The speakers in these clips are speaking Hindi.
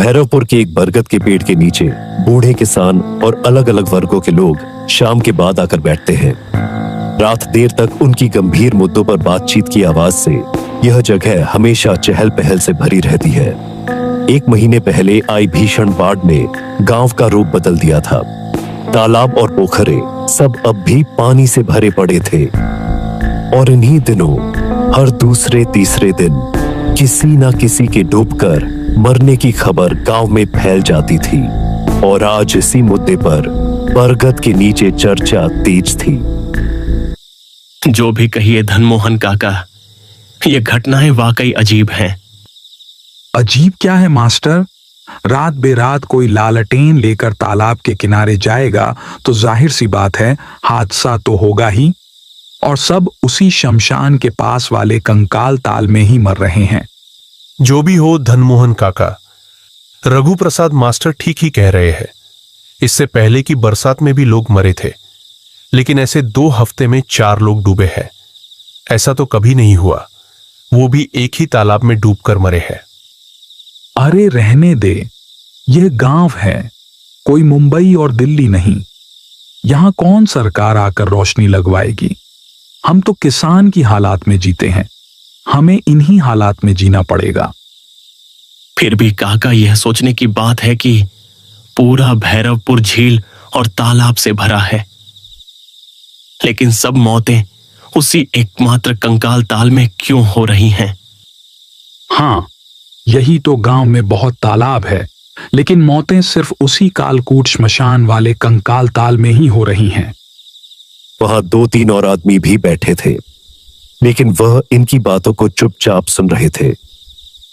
भैरवपुर के एक बरगद के पेड़ के नीचे बूढ़े किसान और अलग अलग वर्गों के लोग शाम के बाद आकर बैठते हैं। रात देर तक उनकी गंभीर मुद्दों पर बातचीत की आवाज से यह जगह हमेशा चहल पहल से भरी रहती है। 1 महीने पहले आई भीषण बाढ़ ने गांव का रूप बदल दिया था। तालाब और पोखरे सब अब भी पानी से भरे पड़े थे और इन्हीं दिनों हर दूसरे तीसरे दिन किसी न किसी के डूबकर मरने की खबर गांव में फैल जाती थी। और आज इसी मुद्दे पर बरगद के नीचे चर्चा तेज थी। जो भी कहिए धनमोहन काका, ये घटनाएं वाकई अजीब हैं। अजीब क्या है मास्टर? रात बेरात कोई लालटेन लेकर तालाब के किनारे जाएगा तो जाहिर सी बात है हादसा तो होगा ही। और सब उसी शमशान के पास वाले कंकाल ताल में ही मर रहे हैं। जो भी हो धनमोहन काका, रघु प्रसाद मास्टर ठीक ही कह रहे हैं। इससे पहले की बरसात में भी लोग मरे थे, लेकिन ऐसे 2 हफ्ते में 4 लोग डूबे हैं। ऐसा तो कभी नहीं हुआ, वो भी एक ही तालाब में डूबकर मरे हैं। अरे रहने दे, यह गांव है, कोई मुंबई और दिल्ली नहीं। यहां कौन सरकार आकर रोशनी लगवाएगी? हम तो किसान की हालात में जीते हैं, हमें इन्हीं हालात में जीना पड़ेगा। फिर भी काका, यह सोचने की बात है कि पूरा भैरवपुर झील और तालाब से भरा है, लेकिन सब मौतें उसी एकमात्र कंकाल ताल में क्यों हो रही हैं? हाँ, यही तो गांव में बहुत तालाब है, लेकिन मौतें सिर्फ उसी कालकूट श्मशान वाले कंकाल ताल में ही हो रही हैं। वहां 2-3 और आदमी भी बैठे थे, लेकिन वह इनकी बातों को चुपचाप सुन रहे थे,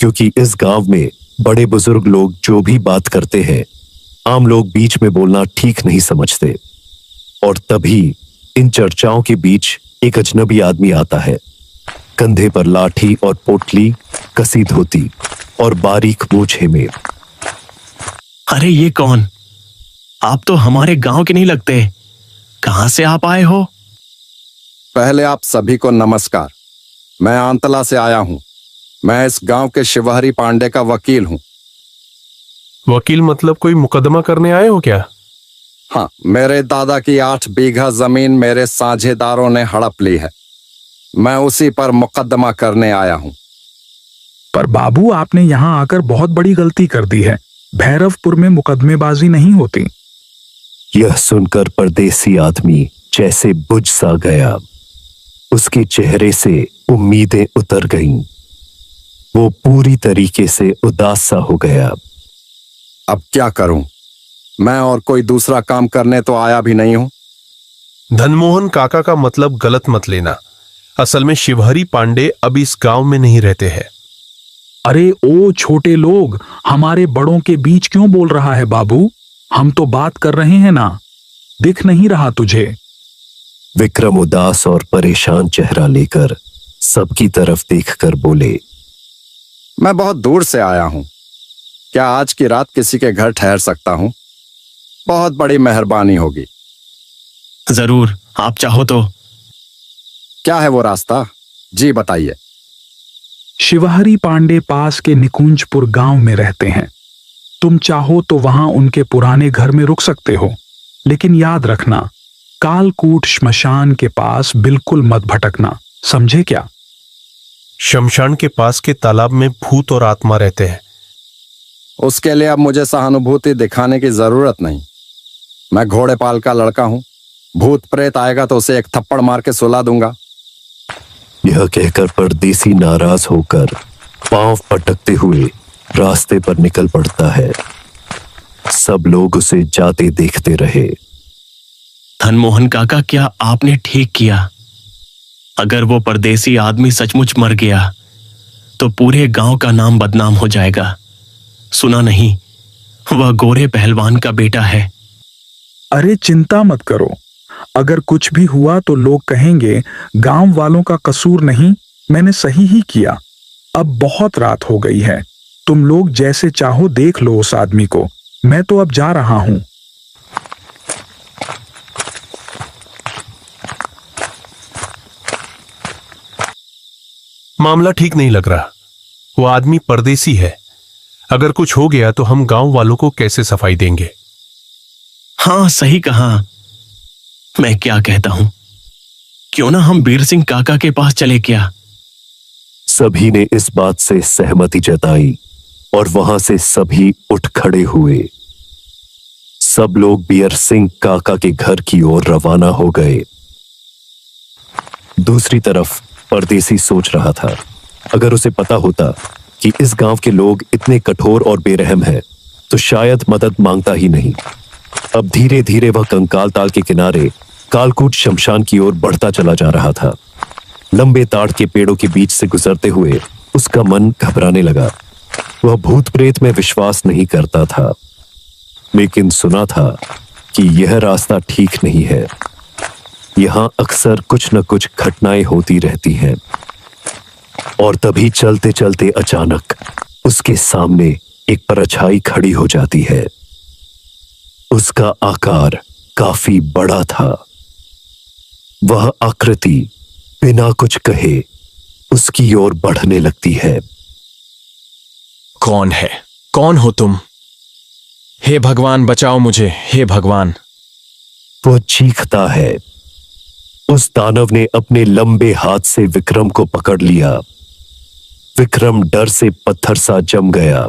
क्योंकि इस गांव में बड़े बुजुर्ग लोग जो भी बात करते हैं, आम लोग बीच में बोलना ठीक नहीं समझते। और तभी इन चर्चाओं के बीच एक अजनबी आदमी आता है, कंधे पर लाठी और पोटली, कसी धोती और बारीक मूछे में। अरे ये कौन? आप तो हमारे गांव के नहीं लगते। कहां से आप आए हो? पहले आप सभी को नमस्कार। मैं आंतला से आया हूं। मैं इस गांव के शिवहरी पांडे का वकील हूं। वकील मतलब कोई मुकदमा करने आए हो क्या? हाँ, मेरे दादा की 8 बीघा जमीन मेरे साझेदारों ने हड़प ली है। मैं उसी पर मुकदमा करने आया हूं। पर बाबू, आपने यहां आकर बहुत बड़ी गलती कर दी है। भैरवपुर में मुकदमेबाजी नहीं होती। यह सुनकर परदेसी आदमी जैसे बुझ सा गया। उसके चेहरे से उम्मीदें उतर गईं। वो पूरी तरीके से उदास सा हो गया। अब क्या करूं? मैं और कोई दूसरा काम करने तो आया भी नहीं हूं। धनमोहन काका का मतलब गलत मत लेना। असल में शिवहरी पांडे अब इस गांव में नहीं रहते हैं। अरे ओ छोटे लोग, हमारे बड़ों के बीच क्यों बोल रहा है बाबू? हम तो बात कर रहे हैं ना, दिख नहीं रहा तुझे? विक्रम उदास और परेशान चेहरा लेकर सबकी तरफ देखकर बोले, मैं बहुत दूर से आया हूं। क्या आज की रात किसी के घर ठहर सकता हूं? बहुत बड़ी मेहरबानी होगी। जरूर, आप चाहो तो। क्या है वो रास्ता? जी बताइए। शिवहरी पांडे पास के निकुंजपुर गांव में रहते हैं। तुम चाहो तो वहां उनके पुराने घर में रुक सकते हो, लेकिन याद रखना, कालकूट श्मशान के पास बिल्कुल मत भटकना, समझे क्या? शमशान के पास के तालाब में भूत और आत्मा रहते हैं। उसके लिए अब मुझे सहानुभूति दिखाने की जरूरत नहीं। मैं घोड़ेपाल का लड़का हूं। भूत प्रेत आएगा तो उसे एक थप्पड़ मार के सुला दूंगा। यह कहकर परदेसी नाराज होकर पांव पटकते हुए रास्ते पर निकल पड़ता है। सब लोग उसे जाते देखते रहे। धनमोहन काका, क्या आपने ठीक किया? अगर वो परदेसी आदमी सचमुच मर गया तो पूरे गांव का नाम बदनाम हो जाएगा। सुना नहीं, वह गोरे पहलवान का बेटा है। अरे चिंता मत करो, अगर कुछ भी हुआ तो लोग कहेंगे गांव वालों का कसूर नहीं, मैंने सही ही किया। अब बहुत रात हो गई है, तुम लोग जैसे चाहो देख लो उस आदमी को। मैं तो अब जा रहा हूं। मामला ठीक नहीं लग रहा। वो आदमी परदेसी है। अगर कुछ हो गया तो हम गांव वालों को कैसे सफाई देंगे? हाँ, सही कहा। मैं क्या कहता हूं, क्यों ना हम बीर सिंह काका के पास चले क्या? सभी ने इस बात से सहमति जताई और वहां से सभी उठ खड़े हुए। सब लोग बीर सिंह काका के घर की ओर रवाना हो गए। दूसरी तरफ परदेसी सोच रहा था, अगर उसे पता होता कि इस गांव के लोग इतने कठोर और बेरहम हैं, तो शायद मदद मांगता ही नहीं। अब धीरे धीरे वह कंकाल ताल के किनारे कालकूट शमशान की ओर बढ़ता चला जा रहा था। लंबे ताड़ के पेड़ों के बीच से गुजरते हुए उसका मन घबराने लगा। वह भूत प्रेत में विश्वास नहीं करता था, लेकिन सुना था कि यह रास्ता ठीक नहीं है। यहां अक्सर कुछ न कुछ घटनाएं होती रहती हैं। और तभी चलते चलते अचानक उसके सामने एक परछाई खड़ी हो जाती है। उसका आकार काफी बड़ा था। वह आकृति बिना कुछ कहे उसकी ओर बढ़ने लगती है। कौन है? कौन हो तुम? हे भगवान, बचाओ मुझे, हे भगवान। वह चीखता है। उस दानव ने अपने लंबे हाथ से विक्रम को पकड़ लिया। विक्रम डर से पत्थर सा जम गया।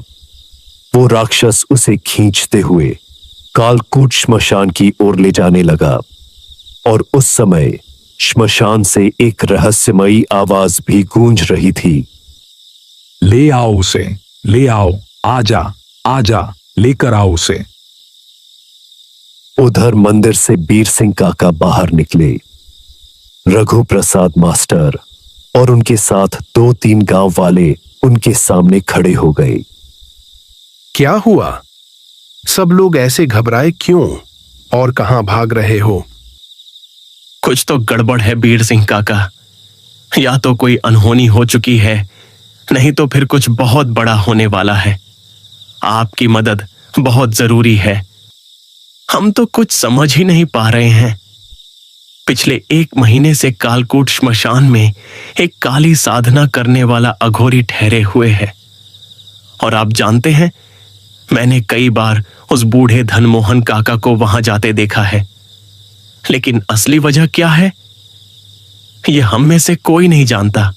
वो राक्षस उसे खींचते हुए कालकूट श्मशान की ओर ले जाने लगा। और उस समय श्मशान से एक रहस्यमयी आवाज भी गूंज रही थी। ले आओ उसे, ले आओ, आजा, आजा, लेकर आओ उसे। उधर मंदिर से बीर सिंह काका बाहर निकले। रघु प्रसाद मास्टर और उनके साथ 2-3 गांव वाले उनके सामने खड़े हो गए। क्या हुआ? सब लोग ऐसे घबराए क्यों और कहां भाग रहे हो? कुछ तो गड़बड़ है बीर सिंह काका। या तो कोई अनहोनी हो चुकी है, नहीं तो फिर कुछ बहुत बड़ा होने वाला है। आपकी मदद बहुत जरूरी है। हम तो कुछ समझ ही नहीं पा रहे हैं। पिछले 1 महीने से कालकूट श्मशान में एक काली साधना करने वाला अघोरी ठहरे हुए है। और आप जानते हैं, मैंने कई बार उस बूढ़े धनमोहन काका को वहां जाते देखा है। लेकिन असली वजह क्या है, यह हम में से कोई नहीं जानता।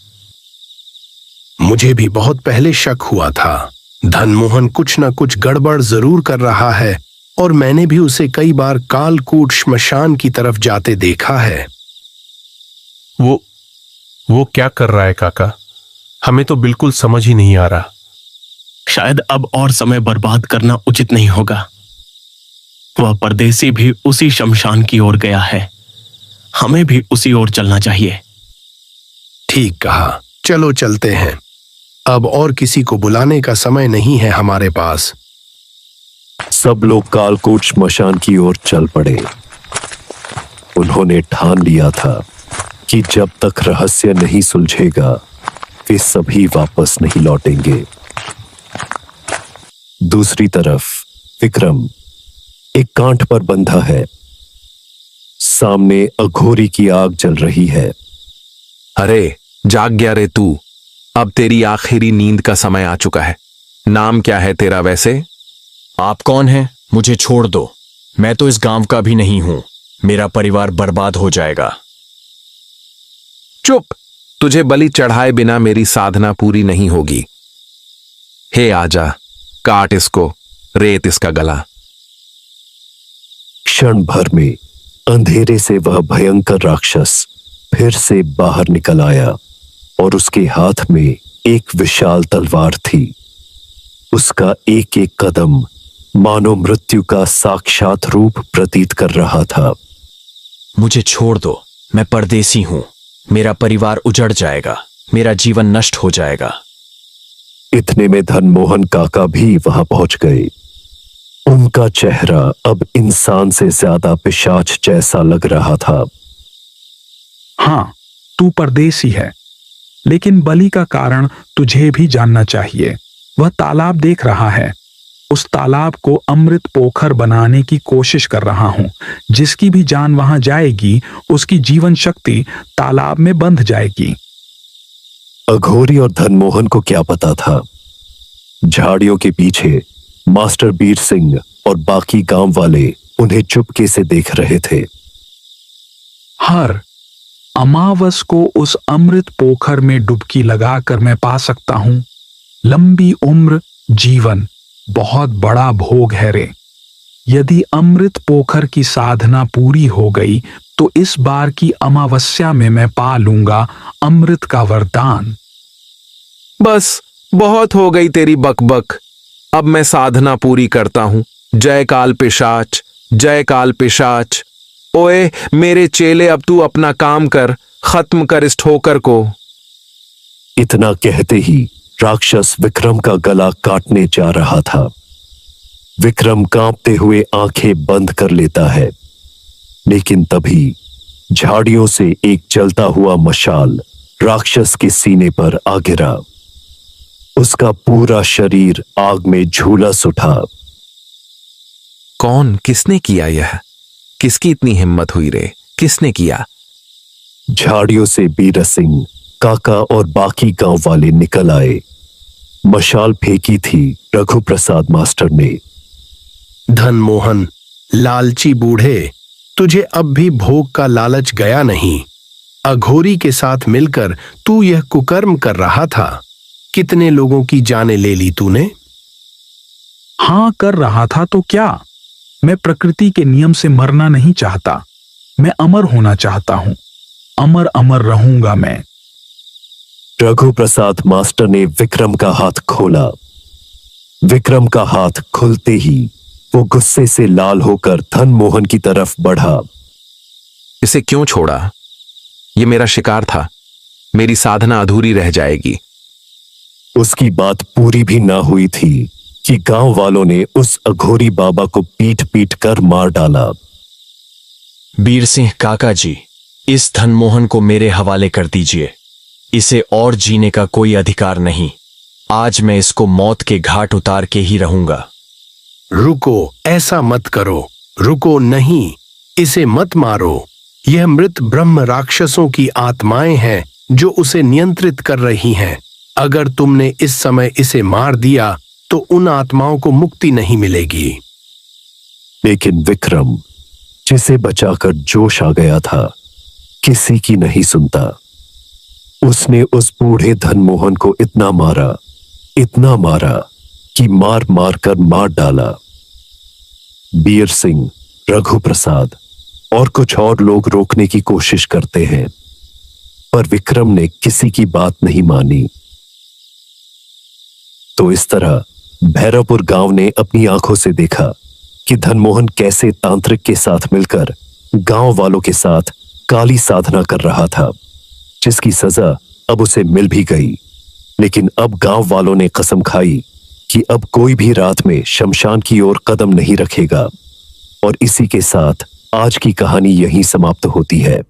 मुझे भी बहुत पहले शक हुआ था। धनमोहन कुछ न कुछ गड़बड़ जरूर कर रहा है और मैंने भी उसे कई बार कालकूट श्मशान की तरफ जाते देखा है। वो क्या कर रहा है काका? हमें तो बिल्कुल समझ ही नहीं आ रहा। शायद अब और समय बर्बाद करना उचित नहीं होगा। वह परदेसी भी उसी शमशान की ओर गया है। हमें भी उसी ओर चलना चाहिए। ठीक कहा, चलो चलते हैं। अब और किसी को बुलाने का समय नहीं है हमारे पास। सब लोग कालकूट श्मशान की ओर चल पड़े। उन्होंने ठान लिया था कि जब तक रहस्य नहीं सुलझेगा, वे सभी वापस नहीं लौटेंगे। दूसरी तरफ विक्रम एक कांट पर बंधा है। सामने अघोरी की आग जल रही है। अरे जाग गया रे तू। अब तेरी आखिरी नींद का समय आ चुका है। नाम क्या है तेरा वैसे? आप कौन हैं? मुझे छोड़ दो। मैं तो इस गांव का भी नहीं हूं। मेरा परिवार बर्बाद हो जाएगा। चुप। तुझे बलि चढ़ाए बिना मेरी साधना पूरी नहीं होगी। हे आजा, काट इसको, रेत इसका गला। क्षण भर में अंधेरे से वह भयंकर राक्षस फिर से बाहर निकल आया और उसके हाथ में एक विशाल तलवार थी। उसका एक एक कदम मानो मृत्यु का साक्षात रूप प्रतीत कर रहा था। मुझे छोड़ दो। मैं परदेसी हूं। मेरा परिवार उजड़ जाएगा। मेरा जीवन नष्ट हो जाएगा। इतने में धनमोहन काका भी वहां पहुंच गए। उनका चेहरा अब इंसान से ज्यादा पिशाच जैसा लग रहा था। हाँ, तू परदेसी है, लेकिन बलि का कारण तुझे भी जानना चाहिए। वह तालाब देख रहा है। उस तालाब को अमृत पोखर बनाने की कोशिश कर रहा हूं। जिसकी भी जान वहां जाएगी, उसकी जीवन शक्ति तालाब में बंध जाएगी। अघोरी और धनमोहन को क्या पता था, झाड़ियों के पीछे मास्टर बीर सिंह और बाकी गांव वाले उन्हें चुपके से देख रहे थे। हर अमावस को उस अमृत पोखर में डुबकी लगाकर मैं पा सकता हूं लंबी उम्र, जीवन। बहुत बड़ा भोग है रे। यदि अमृत पोखर की साधना पूरी हो गई तो इस बार की अमावस्या में मैं पा लूंगा अमृत का वरदान। बस बहुत हो गई तेरी बकबक। अब मैं साधना पूरी करता हूं। जय काल पिशाच, जय काल पिशाच। ओए मेरे चेले, अब तू अपना काम कर, खत्म कर इस ठोकर को। इतना कहते ही राक्षस विक्रम का गला काटने जा रहा था। विक्रम कांपते हुए आंखें बंद कर लेता है, लेकिन तभी झाड़ियों से एक जलता हुआ मशाल राक्षस के सीने पर आ गिरा। उसका पूरा शरीर आग में झुलस उठा। कौन, किसने किया यह? किसकी इतनी हिम्मत हुई रे? किसने किया? झाड़ियों से बीर सिंह, काका और बाकी गांव वाले निकल आए। मशाल फेंकी थी रघु प्रसाद मास्टर ने। धनमोहन, लालची बूढ़े, तुझे अब भी भोग का लालच गया नहीं। अघोरी के साथ मिलकर तू यह कुकर्म कर रहा था। कितने लोगों की जानें ले ली तूने? हां, कर रहा था तो क्या। मैं प्रकृति के नियम से मरना नहीं चाहता। मैं अमर होना चाहता हूं। अमर अमर रहूंगा मैं। रघु प्रसाद मास्टर ने विक्रम का हाथ खोला। विक्रम का हाथ खुलते ही वो गुस्से से लाल होकर धनमोहन की तरफ बढ़ा। इसे क्यों छोड़ा? ये मेरा शिकार था। मेरी साधना अधूरी रह जाएगी। उसकी बात पूरी भी ना हुई थी कि गांव वालों ने उस अघोरी बाबा को पीट पीट कर मार डाला। बीर सिंह काका जी, इस धनमोहन को मेरे हवाले कर दीजिए। इसे और जीने का कोई अधिकार नहीं। आज मैं इसको मौत के घाट उतार के ही रहूंगा। रुको, ऐसा मत करो। रुको नहीं, इसे मत मारो। यह मृत ब्रह्म राक्षसों की आत्माएं हैं जो उसे नियंत्रित कर रही हैं। अगर तुमने इस समय इसे मार दिया तो उन आत्माओं को मुक्ति नहीं मिलेगी। लेकिन विक्रम, जिसे बचाकर जोश आ गया था, किसी की नहीं सुनता। उसने उस बूढ़े धनमोहन को इतना मारा कि मार मार कर मार डाला। बीर सिंह, रघु प्रसाद और कुछ और लोग रोकने की कोशिश करते हैं, पर विक्रम ने किसी की बात नहीं मानी। तो इस तरह भैरवपुर गांव ने अपनी आंखों से देखा कि धनमोहन कैसे तांत्रिक के साथ मिलकर गांव वालों के साथ काली साधना कर रहा था, जिसकी सजा अब उसे मिल भी गई। लेकिन अब गांव वालों ने कसम खाई कि अब कोई भी रात में शमशान की ओर कदम नहीं रखेगा। और इसी के साथ आज की कहानी यहीं समाप्त होती है।